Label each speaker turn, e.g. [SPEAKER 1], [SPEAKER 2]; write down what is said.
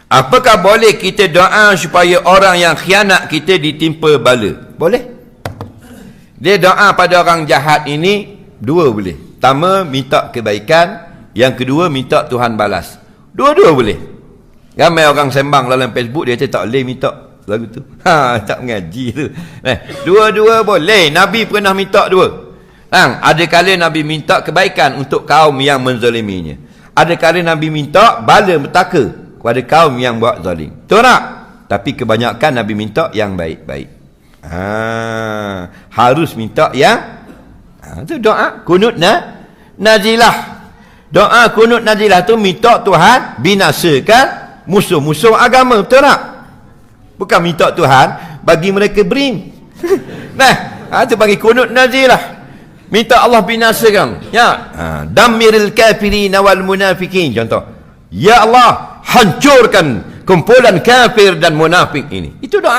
[SPEAKER 1] Apakah boleh kita doa supaya orang yang khianat kita ditimpa bala? Boleh. Dia doa pada orang jahat ini, dua boleh. Pertama, minta kebaikan. Yang kedua, minta Tuhan balas. Dua-dua boleh. Ramai orang sembang dalam Facebook, dia kata tak boleh minta lagu tu. Tak mengaji tu. Dua-dua boleh. Nabi pernah minta dua. Ada kala Nabi minta kebaikan untuk kaum yang menzaliminya. Ada kala Nabi minta bala petaka kepada kaum yang buat zalim. Betul tak? Tapi kebanyakan Nabi minta yang baik-baik. Harus minta yang itu doa kunut nazilah. Doa kunut nazilah tu minta Tuhan binasakan musuh-musuh agama. Betul tak? Bukan minta Tuhan bagi mereka bering. Itu bagi kunut nazilah. Minta Allah binasakan. Dammiril kafirin wal munafikin. Contoh. Ya Allah, hancurkan kumpulan kafir dan munafik ini. Itu doa.